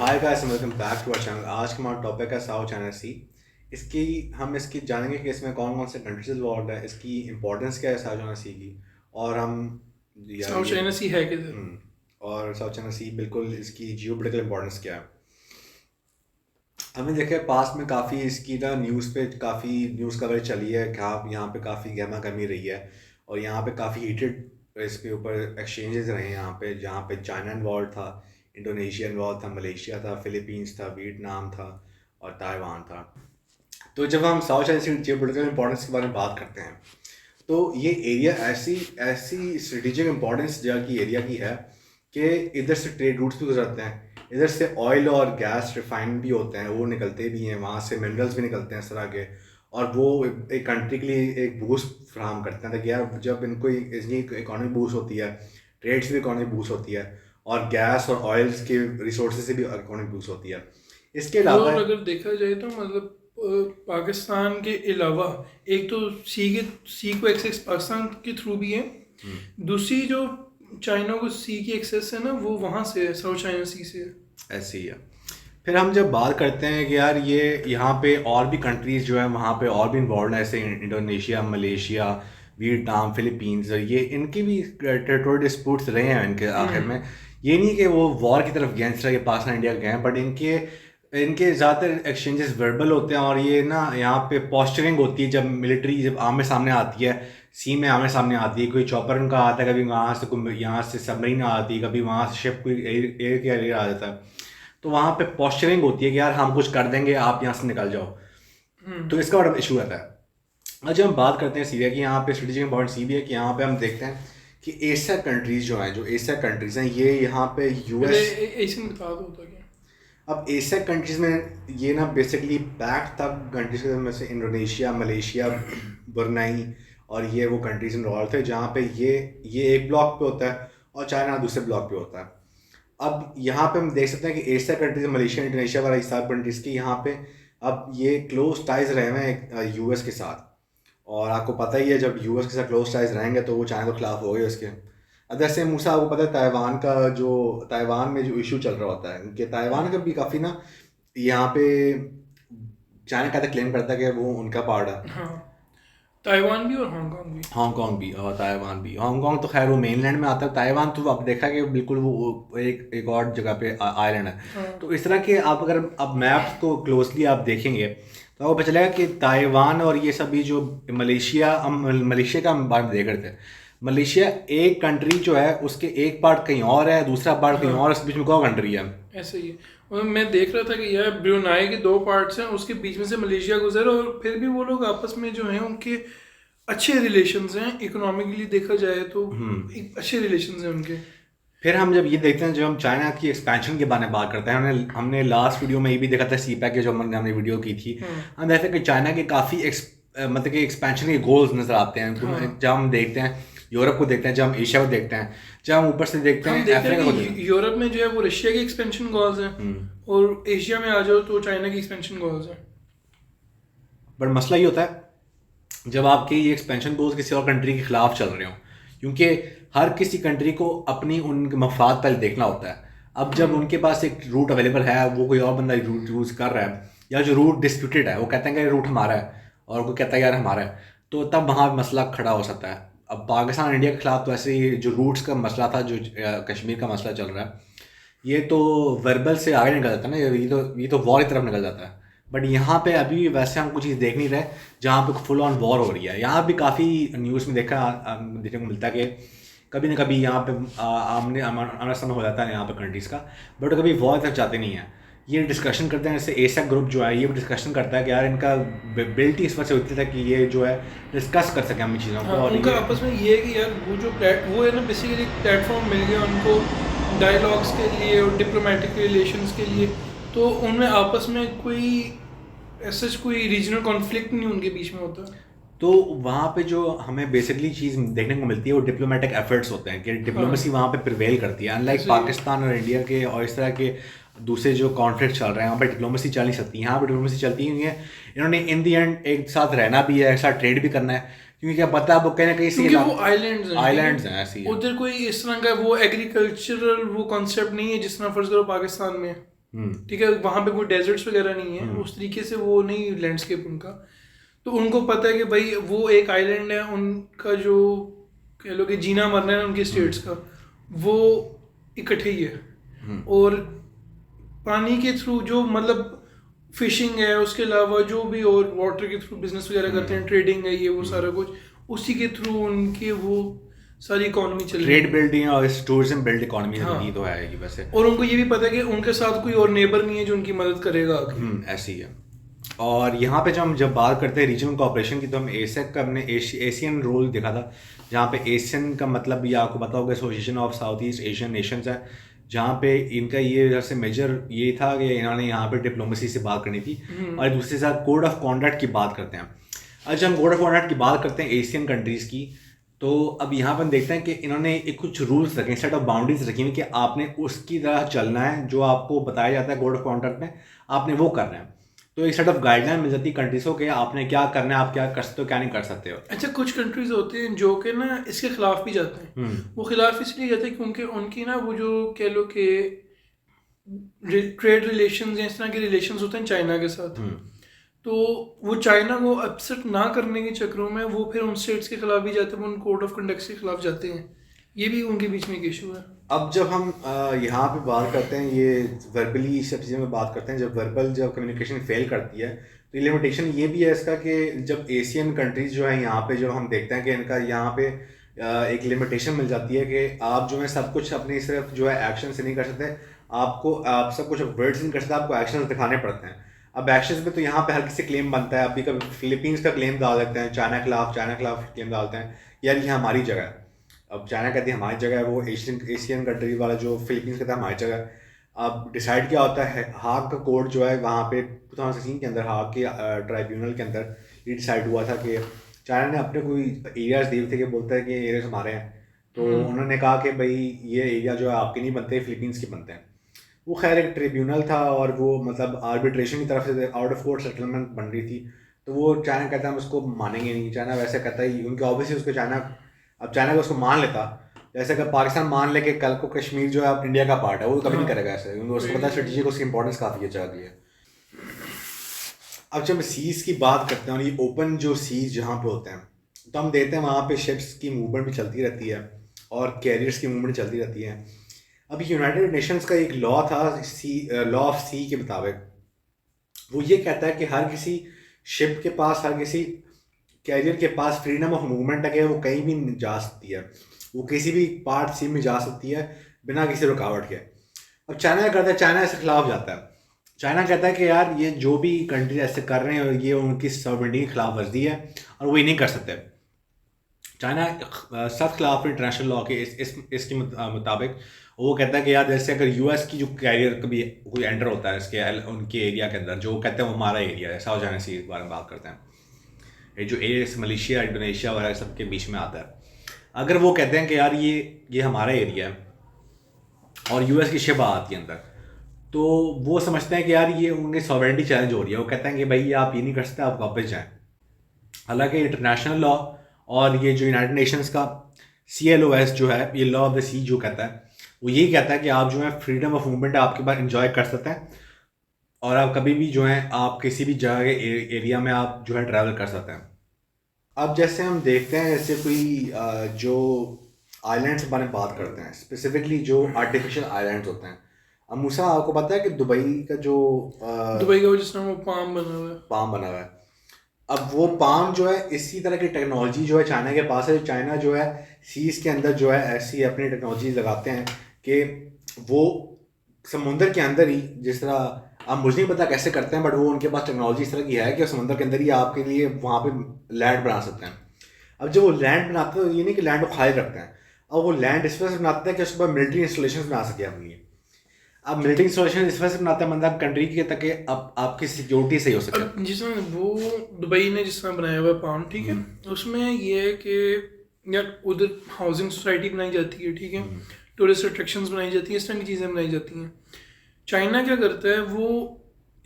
Hi guys, welcome back to our channel. आज का हमारा टॉपिक है साउथ चाइना सी। इसकी जानेंगे कि इसमें कौन कौन से कंट्रीज इन्वॉल्व है, इसकी इंपॉर्टेंस क्या है साउथ चाइना सी की। और हम यार साउथ ये चाइना सी है किधर? हम्म, और साउथ चाइना सी बिल्कुल इसकी जियोपॉलिटिकल इंपॉर्टेंस क्या है। हमने देखा है पास्ट में काफ़ी इसकी ना न्यूज़ पे काफ़ी न्यूज़ कवरेज चली है कि हाँ यहाँ पे काफ़ी गहमा गहमी रही है। और यहाँ पे काफ़ी हीटेड इसके ऊपर एक्सचेंजेस रहे हैं यहाँ पे, जहाँ पे चाइना इन्वॉल्व था, इंडोनेशिया इन्वॉल्व था, मलेशिया था, फिलीपींस था, वियतनाम था और ताइवान था। तो जब हम साउथ चाइना सी जियोपॉलिटिकल इंपॉर्टेंस के बारे में बात करते हैं तो ये एरिया ऐसी ऐसी स्ट्रेटेजिक इंपॉर्टेंस जगह की एरिया की है कि इधर से ट्रेड रूट्स भी गुजरते हैं, इधर से ऑयल और गैस रिफाइन भी होते हैं, वो निकलते भी हैं, वहाँ से मिनरल्स भी निकलते हैं इस तरह के। और वो एक कंट्री के लिए एक बूस्ट फ्राहम करते हैं ताकि यार जब इनको इसकी इकॉनमी बूस्ट होती है, ट्रेड से भी इकॉनमी बूस्ट होती है, और गैस और ऑयल्स के रिसोर्सेज से भी इकॉनमी बूस्ट होती है। इसके अलावा और अगर देखा जाए तो मतलब पाकिस्तान के अलावा एक तो सी को एक्सेस पाकिस्तान के थ्रू भी है। दूसरी जो चाइना को सी की एक्सेस है ना, वो वहाँ से है, साउथ चाइना सी से है। ऐसे ही है। फिर हम जब बात करते हैं कि यार ये यहाँ पे और भी कंट्रीज़ जो है वहाँ पे और भी इन्वॉल्व है, जैसे इंडोनेशिया, मलेशिया, वियतनाम, फिलीपींस, ये इनकी भी टेरिटोरियल डिस्प्यूट्स रहे हैं इनके आखिर में। ये नहीं कि वो वॉर की तरफ गैंस्ट रहे, पाकिस्तान इंडिया गए हैं, बट इनके इनके ज़्यादातर एक्सचेंजेस वर्बल होते हैं। और ये ना यहाँ पे पोस्चरिंग होती है, जब मिलिट्री जब आमने सामने आती है, सी में आमने सामने आती है, कोई चॉपर उनका आता है, कभी वहाँ से कोई यहाँ से सबमरीन आती है, कभी वहाँ से शिप कोई एयर कैरियर आ जाता है, तो वहाँ पे पोस्चरिंग होती है कि यार हम कुछ कर देंगे, आप यहाँ से निकल जाओ। तो इसका बड़ा इशू रहता है। आज हम बात करते हैं सीरिया की, यहाँ पे स्ट्रेटेजिक इंपॉर्टेंस सी भी है कि यहाँ पे हम देखते हैं कि एशिया कंट्रीज़ जो हैं, जो एशिया कंट्रीज़ हैं, ये यहाँ पे पहले यूएस। एशियन बता दो होता क्या। अब एशिया कंट्रीज़ में ये ना बेसिकली पैक्ट तब कंट्रीज में से इंडोनेशिया, मलेशिया, ब्रुनई और ये वो कंट्रीज इन्वॉल्व थे, जहाँ पे ये एक ब्लॉक पे होता है और चाइना दूसरे ब्लॉक पे होता है। अब यहाँ पे हम देख सकते हैं कि एशिया कंट्रीज, मलेशिया, इंडोनेशिया वाला इस सब कंट्रीज़ की यहाँ पे अब ये क्लोज टाइज रहे हुए हैं यूएस के साथ। और आपको पता ही है जब यूएस के साथ क्लोज टाइज रहेंगे तो वो चाइना के खिलाफ हो गए उसके। अब जैसे मूसा, आपको पता है ताइवान में जो इशू चल रहा होता है कि ताइवान का भी काफ़ी ना यहाँ पे चाइना कहता क्लेम करता है कि वो उनका पार्ट है। हाँ, ताइवान भी और हांगकांग भी। हांगकांग भी और ताइवान भी। हांगकांग तो खैर वो मेनलैंड में आता है, ताइवान तो अब देखा कि बिल्कुल वो एक और जगह पे आइलैंड है। हाँ, तो इस तरह के आप अगर अब मैप्स को क्लोजली आप देखेंगे तो आपको पता चलेगा कि ताइवान और ये सभी जो मलेशिया का हम बारे में देख रहे थे। मलेशिया एक कंट्री जो है, उसके एक पार्ट कहीं और है, दूसरा पार्ट कहीं हाँ, और, इस बीच में कौन कंट्री है। ऐसे ही है। और मैं देख रहा था कि यार ब्रुनाई के दो पार्ट्स हैं, उसके बीच में से मलेशिया गुजरा, और फिर भी वो लोग आपस में जो हैं उनके अच्छे रिलेशंस हैं। इकोनॉमिकली देखा जाए तो एक अच्छे रिलेशंस हैं उनके। फिर हम जब ये देखते हैं, जब हम चाइना की एक्सपेंशन के बारे में बात करते हैं, हमने लास्ट वीडियो में ये भी देखा था, सीपैक के जो हमने वीडियो की थी, हम देखते हैं कि चाइना के काफ़ी मतलब कि एक्सपेंशन के गोल्स नज़र आते हैं। जब हम देखते हैं यूरोप को, देखते हैं जब हम एशिया को देखते हैं, जब हम ऊपर से देखते हम हैं देखते अफ्रीका हैं को देखते कि हैं। यूरोप में जो है वो रशिया के एक्सपेंशन गोल्स हैं, और एशिया में आ जाओ तो चाइना की एक्सपेंशन गोल्स हैं। बट मसला ये होता है जब आपके ये एक्सपेंशन गोल्स किसी और कंट्री के खिलाफ चल रहे हो, क्योंकि हर किसी कंट्री को अपनी उनके मफाद पहले देखना होता है। अब जब उनके पास एक रूट अवेलेबल है, वो कोई और बंदा रूट यूज़ कर रहा है, या जो रूट डिस्प्यूटेड है वो कहते हैं कि रूट हमारा है और कोई कहता है यार हमारा है, तो तब वहाँ मसला खड़ा हो सकता है। अब पाकिस्तान इंडिया के खिलाफ तो ऐसे ही जो रूट्स का मसला था, जो कश्मीर का मसला चल रहा है, ये तो वर्बल से आगे निकल जाता है ना, ये तो वॉर की तरफ निकल जाता है। बट यहाँ पे अभी भी वैसे हम कुछ चीज़ देख नहीं रहे जहाँ पे फुल ऑन वॉर हो रही है। यहाँ भी काफ़ी न्यूज़ में देखने को मिलता है कि कभी ना कभी यहाँ पे आमने आमना सामना हो जाता है यहाँ पे कंट्रीज़ का, बट कभी वॉर तक जाते नहीं हैं। ये डिस्कशन करते हैं, जैसे एसेक ग्रुप जो है ये भी डिस्कशन करता है कि यार इनका बिल्टी इस वजह से होती है कि ये जो है डिस्कस कर सकें हम इन चीज़ों को। हाँ, और उनका ये आपस में ये है कि यार वो है ना, बेसिकली प्लेटफॉर्म मिल गया उनको डायलॉग्स के लिए और डिप्लोमेटिक रिलेशंस के लिए। तो उनमें आपस में कोई ऐसा कोई रीजनल कॉन्फ्लिक्ट नहीं उनके बीच में होता। तो वहाँ पे जो हमें बेसिकली चीज़ देखने को मिलती है वो डिप्लोमेटिक एफर्ट्स होते हैं कि हाँ, डिप्लोमेसी वहाँ पे प्रिवेल करती है, अनलाइक ऐसे ही है। पाकिस्तान और इंडिया के और इस तरह के दूसरे जो कॉन्फ्लिक्ट चल रहे हैं वहाँ पे डिप्लोमेसी चल नहीं सकती। यहाँ पे डिप्लोमेसी चलती ही नहीं है। इन्होंने इन दी एंड एक साथ रहना भी है, एक साथ ट्रेड भी करना है, क्योंकि क्या पता है वो कहीं ना कहीं से क्योंकि वो आइलैंड्स हैं, ठीक आइलैंड्स हैं, ऐसी है, है। उधर कोई इस तरह का वो एग्रीकल्चरल वो कॉन्सेप्ट नहीं है जिस तरह फर्ज करो पाकिस्तान में है। ठीक है, वहाँ पे कोई डेजर्ट्स वगैरह नहीं है, उस तरीके से वो नहीं लैंडस्केप उनका। तो उनको पता है कि भाई वो एक आइलैंड है, उनका जो कह लो कि जीना मरना है उनकी स्टेट्स का, वो इकट्ठे ही है। और पानी के थ्रू जो मतलब फिशिंग है, उसके अलावा जो भी और वाटर के थ्रू बिजनेस वगैरह करते हैं, ट्रेडिंग है, ये वो सारा कुछ उसी के थ्रू उनके वो सारी इकोनॉमी चल रही है। ट्रेड बिल्डिंग और टूरिज्म बिल्ड इकोनॉमी ये तो है ये वैसे। और उनको ये भी पता है कि उनके साथ कोई और नेबर नहीं है जो उनकी मदद करेगा आगे। ऐसी है। और यहाँ पे जब बात करते हैं रीजनल कोऑपरेशन की, तो हम एसेक का हमने एशियन रोल देखा था, जहाँ पे एशियन का मतलब ये आपको पता होगा association of south east Asian Nations है, जहाँ पे इनका ये जैसे मेजर ये था कि इन्होंने यहाँ पे डिप्लोमेसी से बात करनी थी। और दूसरे के साथ कोड ऑफ कॉन्डक्ट की बात करते हैं। आज हम कोड ऑफ कॉन्डक्ट की बात करते हैं एशियन कंट्रीज़ की, तो अब यहाँ पर देखते हैं कि इन्होंने एक कुछ रूल्स रखे, सेट ऑफ बाउंड्रीज रखी हुई कि आपने उसकी तरह चलना है, जो आपको बताया जाता है कोड ऑफ कॉन्डक्ट में, आपने वो करना है। तो एक सेट ऑफ गाइडलाइन मिल जाती है कंट्रीज को कि आपने क्या करना है, आप क्या कर सकते हो क्या नहीं कर सकते हो। अच्छा, कुछ कंट्रीज होते हैं जो कि ना इसके खिलाफ भी जाते हैं। वो खिलाफ इसलिए जाते हैं क्योंकि उनकी ना वो जो कह लो कि ट्रेड रिलेशंस या इस तरह के रिलेशंस होते हैं चाइना के साथ, तो वो चाइना को अपसेट ना करने के चक्करों में वो फिर उन स्टेट्स के खिलाफ भी जाते हैं, वो उन कोड ऑफ कंडक्ट के खिलाफ जाते हैं। ये भी उनके बीच में एक इशू है। अब जब हम यहाँ पे बात करते हैं, ये वर्बली सब चीज़ों में बात करते हैं, जब कम्युनिकेशन फेल करती है, तो ये लिमिटेशन ये भी है इसका कि जब एशियन कंट्रीज़ जो है यहाँ पे जो हम देखते हैं कि इनका यहाँ पे एक लिमिटेशन मिल जाती है कि आप जो है सब कुछ अपनी सिर्फ जो है एक्शन से नहीं कर सकते, आप सब कुछ वर्ड्स नहीं कर सकते, आपको एक्शन दिखाने पड़ते हैं। अब एक्शंस में तो यहाँ पे हर किसी क्लेम बनता है, अभी कभी फिलीपींस का क्लेम डाल देते हैं, चाइना के खिलाफ क्लेम डालते हैं यार ये हमारी जगह है। अब चाइना कहती है हमारी जगह है, वो एशियन कंट्री वाला जो फिलीपींस कहता है हमारी जगह है। अब डिसाइड क्या होता है, हाग का कोड जो है वहाँ पे 2016 के अंदर हाग के ट्राइब्यूनल के अंदर ये डिसाइड हुआ था कि चाइना ने अपने कोई एरियाज दिए थे कि बोलता है कि एरियाज हमारे हैं, तो उन्होंने कहा कि भाई ये एरिया जो है आपके नहीं बनते, फिलीपींस के बनते हैं। वो खैर एक ट्रिब्यूनल था और वो मतलब आर्बिट्रेशन की तरफ से आउट ऑफ कोर्ट सेटलमेंट बन रही थी, तो वो चाइना कहता है हम उसको मानेंगे नहीं। चाइना वैसे कहता है क्योंकि ऑब्वियसली उसको चाइना, अब चाइना को उसको मान लेता, जैसे अगर पाकिस्तान मान ले कि कल को कश्मीर जो है अब इंडिया का पार्ट है, वो कभी नहीं करेगा ऐसे, क्योंकि उसको पता है स्ट्रेटेजी को उसकी इंपॉर्टेंस काफ़ी है जगह की है। अब जब सीज की बात करते हैं और ये ओपन जो सीज जहाँ पे होते हैं, तो हम देखते हैं वहाँ पे शिप्स की मूवमेंट भी चलती रहती है और कैरियर्स की मूवमेंट चलती रहती है। अब यूनाइटेड नेशंस का एक लॉ था, लॉ ऑफ सी के मुताबिक, वो ये कहता है कि हर किसी शिप के पास, हर किसी कैरियर के पास फ्रीडम ऑफ मूवमेंट है कि वो कहीं भी जा सकती है, वो किसी भी पार्ट सी में जा सकती है बिना किसी रुकावट के। अब चाइना क्या करता है, चाइना इसके खिलाफ जाता है। चाइना कहता है कि यार ये जो भी कंट्री ऐसे कर रहे हैं ये उनकी सॉवरेनिटी की खिलाफ वर्जी है और वो ये नहीं कर सकते। चाइना सख्त खिलाफ इंटरनेशनल लॉ के इसके मुताबिक वो कहता है कि यार जैसे अगर यूएस की जो कैरियर कभी कोई एंटर होता है इसके उनके एरिया के अंदर, जो कहते हैं वो हमारा एरिया है, साउथ चाइना सी के बारे में बात करते हैं, ये जो एरिया मलेशिया इंडोनेशिया वगैरह सब के बीच में आता है, अगर वो कहते हैं कि यार ये हमारा एरिया है और यूएस की शिप आती है अंदर, तो वो समझते हैं कि यार ये उनकी सॉवरेनिटी चैलेंज हो रही है। वो कहते हैं कि भाई आप ये नहीं कर सकते, आप वापस जाएँ। हालांकि इंटरनेशनल लॉ और ये जो यूनाइटेड नेशंस का CLOS जो है, ये लॉ ऑफ द सी जो कहता है, वो यही कहता है कि आप जो है फ्रीडम ऑफ मूवमेंट आपके पास इंजॉय कर सकते हैं और आप कभी भी जो है आप किसी भी जगह के एरिया में आप जो है ट्रैवल कर सकते हैं। अब जैसे हम देखते हैं जैसे कोई जो आइलैंड्स के बारे में बात करते हैं, स्पेसिफिकली जो आर्टिफिशियल आइलैंड्स होते हैं। अब मूसा आपको पता है कि दुबई का जो दुबई का जिस वो पाम बना हुआ है, अब वो पाम जो है इसी तरह की टेक्नोलॉजी जो है चाइना के पास है। चाइना जो है सीज के अंदर जो है ऐसी अपनी टेक्नोलॉजी लगाते हैं कि वो समुंदर के अंदर ही, जिस तरह अब मुझे नहीं पता कैसे करते हैं, बट वो उनके पास टेक्नोलॉजी इस तरह की है कि समुंदर के अंदर ही आपके लिए वहाँ पे लैंड बना सकते हैं। अब जब वो लैंड बनाते हैं तो ये नहीं कि लैंड को खाली रखते हैं, अब वो लैंड इस वजह से बनाते हैं कि उसके बाद मिलिट्री इंस्टॉलेशन बना सके अपनी। अब मिलिट्री इंस्टॉलेशन इस वजह से बनाता है मतलब कंट्री के तक अब आपकी सिक्योरिटी सही हो सके। जिसमें वो दुबई ने जिस तरह बनाया हुआ पाम, ठीक है, उसमें ये है कि यार उधर हाउसिंग सोसाइटी बनाई जाती है, ठीक है, टूरिस्ट अट्रैक्शंस बनाई जाती हैं, इस तरह की चीज़ें बनाई जाती हैं। चाइना क्या करता है, वो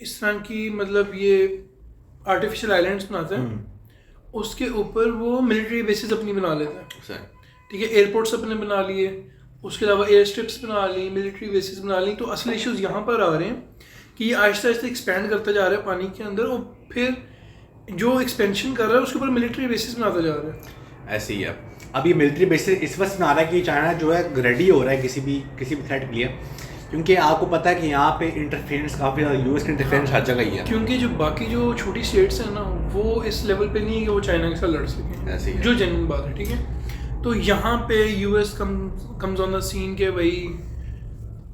इस तरह की मतलब ये आर्टिफिशियल आइलैंड्स बनाता है, उसके ऊपर वो मिलिट्री बेसिस अपनी बना लेता है, ठीक है, एयरपोर्ट्स अपने बना लिए, उसके अलावा एयर स्ट्रिप्स बना ली, मिलिट्री बेसिस बना ली। तो असल इश्यूज़ यहाँ पर आ रहे हैं कि ये आहिस्ता आहिस्ता एक्सपेंड करता जा रहा है पानी के अंदर, और फिर जो एक्सपेंशन कर रहा है उसके ऊपर मिलिट्री बेसिस बनाता जा रहा है। ऐसे ही है। अब ये मिलिट्री बेसिस इस वक्त बना रहा है कि चाइना जो है रेडी हो रहा है किसी भी थ्रेट के लिए, क्योंकि आपको पता है कि यहाँ पे इंटरफेरेंस काफ़ी ज़्यादा, यूएस का इंटरफेरेंस हर जगह ही है। क्योंकि जो बाकी जो छोटी स्टेट्स हैं ना वो इस लेवल पे नहीं है कि वो चाइना के साथ लड़ सकें, ऐसे ही है। जो जेन्युइन बात है, ठीक है। तो यहाँ पे US comes on the scene के भाई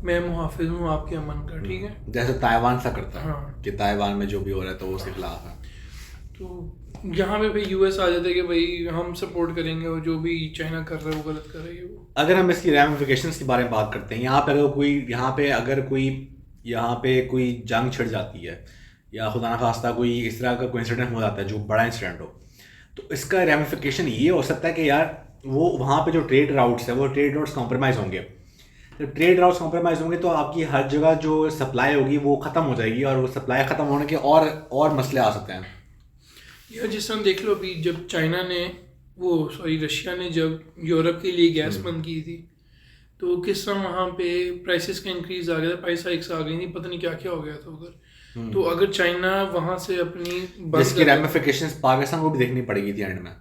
मैं मुहाफिज हूँ आपके अमन का, ठीक है। जैसे ताइवान सा करता है, हाँ। कि ताइवान में जो भी हो रहा है तो वो उसके खिलाफ है। तो यहाँ पे भाई यूएस आ जाते कि भाई हम सपोर्ट करेंगे और जो भी चाइना कर रहा है वो गलत कर रही है वो। अगर हम इसकी रैमिफिकेशंस के बारे में बात करते हैं, यहाँ पे अगर कोई जंग छिड़ जाती है या खुदा न खास्ता कोई इस तरह का कोई इंसिडेंट हो जाता है जो बड़ा इंसिडेंट हो, तो इसका रैमिफिकेशन ये हो सकता है कि यार वो वहाँ पे जो ट्रेड राउट्स है वो ट्रेड राउट्स कॉम्प्रोमाइज़ होंगे। जब ट्रेड राउट्स कॉम्प्रोमाइज़ होंगे तो आपकी हर जगह जो सप्लाई होगी वो ख़त्म हो जाएगी, और वो सप्लाई ख़त्म होने के और मसले आ सकते हैं। यार जिस तरह देख लो अभी जब रशिया ने जब यूरोप के लिए गैस बंद की थी, तो किस तरह वहाँ पे प्राइसेस का इंक्रीज आ गया था, प्राइस हाइक्स आ गई थी, पता नहीं क्या क्या हो गया था उधर। तो अगर चाइना वहाँ से अपनी इसकी रैमिफिकेशंस पाकिस्तान को भी देखनी पड़ेगी थी एंड में।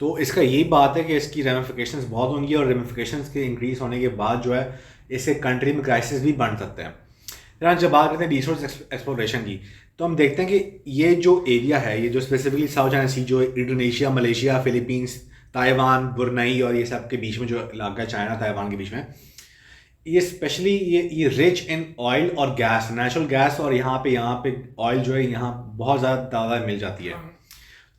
तो इसका यही बात है कि इसकी रेमिफिकेशंस बहुत होंगी, और रेमिफिकेशंस के इंक्रीज होने के बाद जो है इससे कंट्री में क्राइसिस भी बढ़ सकते हैं। यार जब बात करते हैं रिसोर्स एक्सप्लोरेशन की, तो हम देखते हैं कि ये जो एरिया है, ये जो स्पेसिफिकली साउथ चाइना सी, जो Indonesia, Malaysia, Philippines, Taiwan, Brunei और ये सब के बीच में जो इलाका है चाइना ताइवान के बीच में, ये स्पेशली ये रिच इन ऑयल और गैस, नेचुरल गैस, और यहाँ पे ऑयल जो है यहाँ बहुत ज़्यादा मिल जाती है।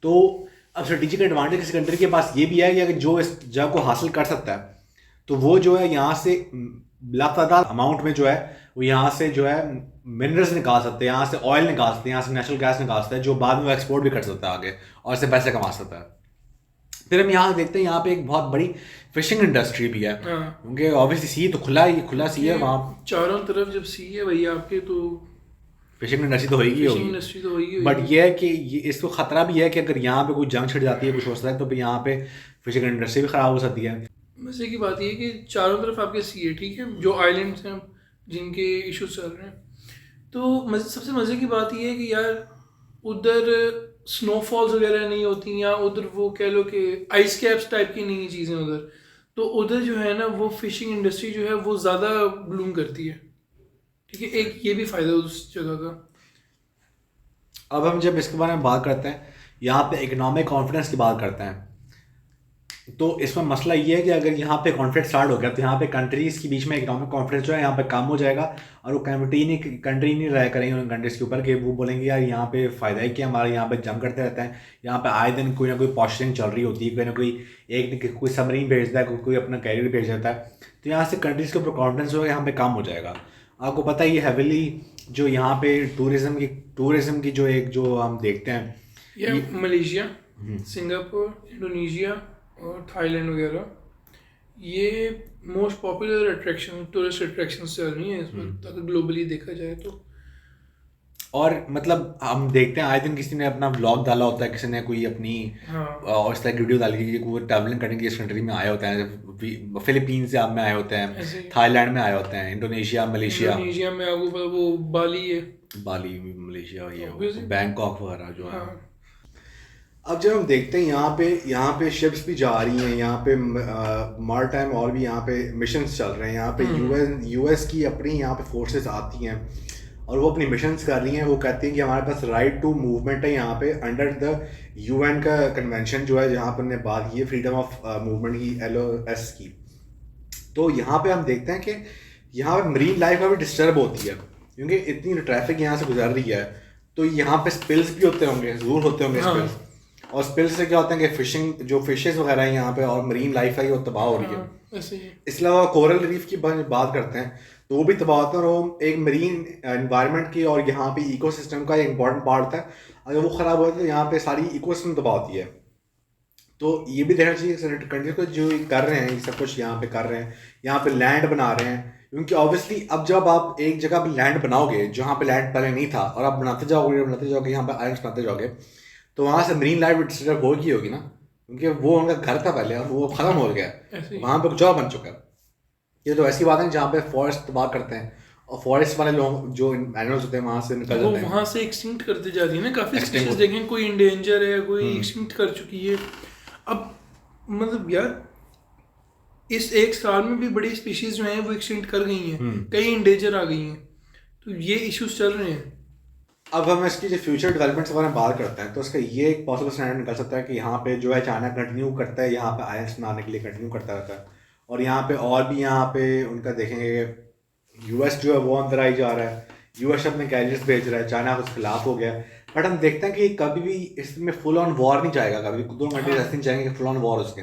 तो अब स्ट्रेटेजिक एडवांटेज किसी कंट्री के पास ये भी है कि अगर जो इस जगह को हासिल कर सकता है तो वो जो है यहाँ से लातादार अमाउंट में जो है वो यहाँ से जो है मिनरल्स निकाल सकते हैं, यहाँ से ऑयल निकाल सकते हैं, यहाँ से नेचुरल गैस निकाल सकते हैं, जो बाद में वो एक्सपोर्ट भी कर सकता है आगे और इससे पैसे कमा सकता है। फिर हम यहाँ देखते हैं यहाँ पे एक बहुत बड़ी फिशिंग इंडस्ट्री भी है, क्योंकि ऑब्वियसली सी तो खुला सी है वहाँ चारों तरफ। जब सी है भैया आपके तो फिशिंग इंडस्ट्री तो होगी। बट ये है कि इसको ख़तरा भी है कि अगर यहाँ पे कोई जंग छिड़ जाती है, कुछ हो सकता है, तो फिर यहाँ पे फिशिंग इंडस्ट्री भी ख़राब हो सकती है। मज़े की बात ये है कि चारों तरफ आपके सी है, ठीक है, जो आइलैंड्स हैं जिनके इश्यूज चल रहे हैं। तो सबसे मज़े की बात ये है कि यार उधर स्नोफॉल्स वगैरह नहीं होती, या उधर वो कह लो कि आइस कैप्स टाइप की नहीं चीज़ें उधर। तो उधर जो है ना वो फिशिंग इंडस्ट्री जो है वो ज़्यादा ब्लूम करती है, ठीक है। एक ये भी फ़ायदा उस जगह का। अब हम जब इसके बारे में बात करते हैं, यहाँ पे इकोनॉमिक कॉन्फिडेंस की बात करते हैं, तो इसमें मसला ये है कि अगर यहाँ पे कॉन्फ्लिक्ट स्टार्ट हो गया तो यहाँ पे कंट्रीज़ के बीच में इकोनॉमिक कॉन्फिडेंस जो है यहाँ पे कम हो जाएगा, और वो कंट्री नहीं रह करेंगे उन कंट्रीज़ के ऊपर कि वो बोलेंगे यार यहाँ पे फ़ायदा है कि हमारे यहाँ पे जंग करते रहते हैं, यहाँ पे आए दिन कोई ना कोई पॉस्चरिंग चल रही होती है, कोई ना कोई कोई सबमरीन भेजता है, कोई अपना कैरियर भेज देता है, तो यहाँ से कंट्रीज़ के ऊपर कॉन्फिडेंस जो है यहाँ पे कम हो जाएगा। आपको पता है ये हैविली जो यहाँ पे टूरिज्म की जो हम देखते हैं, ये मलेशिया, सिंगापुर, इंडोनेशिया और थाईलैंड वगैरह, ये most popular attraction, tourist attraction चल रही हैं इस वक्त अगर ग्लोबली देखा जाए तो। और मतलब हम देखते हैं आए दिन किसी ने अपना व्लॉग डाला होता है, किसी ने कोई अपनी और इस तरह की वीडियो डाली कि वो ट्रैवलिंग करने की इस कंट्री में आए होते हैं, फिलीपीन से में आए होते हैं, थाईलैंड में आए होते हैं, इंडोनेशिया, मलेशिया में आपको वो बाली है, बाली मलेशिया, ये बैंकॉक वगैरह जो है। अब जब हम देखते हैं यहाँ पे शिप्स भी जा रही हैं, यहाँ पे मारटाइम और भी यहाँ पे मिशंस चल रहे हैं, यहाँ पे यूएस की अपनी यहाँ पे फोर्सेस आती हैं और वो अपनी मिशंस कर रही हैं। वो कहती हैं कि हमारे पास राइट टू मूवमेंट है यहाँ पे अंडर द यूएन का कन्वेंशन जो है, जहाँ पर हमने बात की है फ्रीडम ऑफ मूवमेंट की, LOS की। तो यहाँ पे हम देखते हैं कि यहाँ पे मरीन लाइफ का भी डिस्टर्ब होती है, क्योंकि इतनी ट्रैफिक यहाँ से गुजर रही है, तो यहाँ पे स्पिल्स भी होते होंगे, ज़रूर होते होंगे स्पिल्स। और स्पिल्स से क्या होता है कि फिशेस वगैरह हैं यहाँ पे, और मरीन लाइफ है वो तबाह हो रही है। इसके अलावा कोरल रीफ की बात करते हैं तो वो भी तबाह होता है, और वो एक मरीन एनवायरनमेंट की और यहाँ पे इकोसिस्टम का एक इंपॉर्टेंट पार्ट है। अगर वो ख़राब हो तो यहाँ पे सारी इकोसिस्टम तबाह होती है। तो ये भी देखना चाहिए कंट्री को जो कर रहे हैं, सब कुछ यहाँ पे कर रहे हैं, यहाँ पे लैंड बना रहे हैं, क्योंकि ऑब्वियसली अब जब आप एक जगह पे लैंड बनाओगे जहाँ पे लैंड पहले नहीं था, और आप बनाते जाओगे यहाँ पे आइलैंड्स बनाते जाओगे, तो वहाँ से मरीन लाइफ डिस्टर्ब होगी ना, क्योंकि वो उनका घर था पहले और वो ख़त्म हो गया, वहाँ पे जॉब बन चुका है। ये तो ऐसी बात है जहाँ पे फॉरेस्ट तबाह करते हैं और फॉरेस्ट वाले लोग जो एनिमल्स होते हैं वहाँ से निकल वो जाते हैं, वहाँ से एक्सटिंक्ट करते जा रही है ना, काफ़ी Extinct स्पीशीज होते देखें, कोई इंडेंजर है, कोई एक्सटिंक्ट कर चुकी है। अब मतलब यार इस एक साल में भी बड़ी स्पीशीज जो हैं वो एक्सटिंक्ट कर गई हैं, कई इंडेंजर आ गई हैं, तो ये इश्यूज चल रहे हैं। अब हम इसकी जो फ्यूचर डेवलपमेंट्स के बारे में बात करते हैं तो इसका ये एक पॉसिबल सिनेरियो निकल सकता है कि यहाँ पे जो है चाइना कंटिन्यू करता है, यहाँ पे आयल्स बनाने के लिए कंटिन्यू करता रहता है, और यहाँ पे और भी यहाँ पे उनका देखेंगे यूएस जो है वो अंदर आई जा रहा है, यूएस अपने कैरियर्स भेज रहा है, चाइना उसके खिलाफ हो गया। बट हम देखते हैं कि कभी भी इसमें फुल ऑन वॉर नहीं जाएगा, कभी दोनों कंट्रीज ऐसे नहीं जाएंगे कि फुल ऑन वॉर उसके।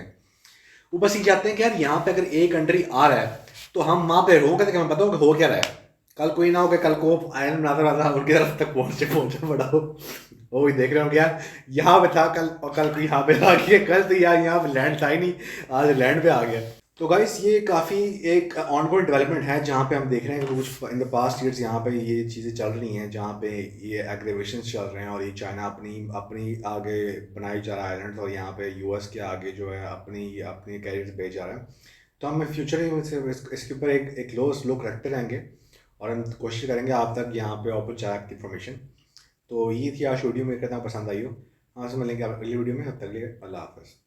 वो बस ये चाहते हैं कि यार यहाँ पे अगर एक कंट्री आ रहा है तो हम वहाँ पे रोक करके हमें पता हो कि हो क्या रहा है, कल कोई ना हो कि कल को आयरन बनाता बनाता उनकी तरफ तक पहुंचे बड़ा हो, वो भी देख रहे हो यार यहाँ पे था कल और कल को यहाँ पे आ गया, कल तो यार यहाँ पे लैंड था ही नहीं, आज लैंड पे आ गया। तो गाइस ये काफ़ी एक ऑनगोइंग डेवलपमेंट है जहाँ पे हम देख रहे हैं कि कुछ इन द पास्ट ईयर्स यहाँ पे ये चीज़ें चल रही हैं, जहाँ पे ये एग्रीवेशन चल रहे हैं और ये चाइना अपनी अपनी आगे बनाई जा रहा है आइलैंड, और यहाँ पे यूएस के आगे जो है अपनी अपनी कैरियर्स भेज जा रहा है। तो हम फ्यूचर में इसके ऊपर एक क्लोज लुक रखते रहेंगे और हम कोशिश करेंगे आप तक यहाँ पे और कुछ ज़्यादा इन्फॉर्मेशन। तो ये थी आज वीडियो, मेरे कहता पसंद आई हो। हाँ से मिलेंगे अगली वीडियो में, तब तक के लिए अल्लाह हाफ़िज़।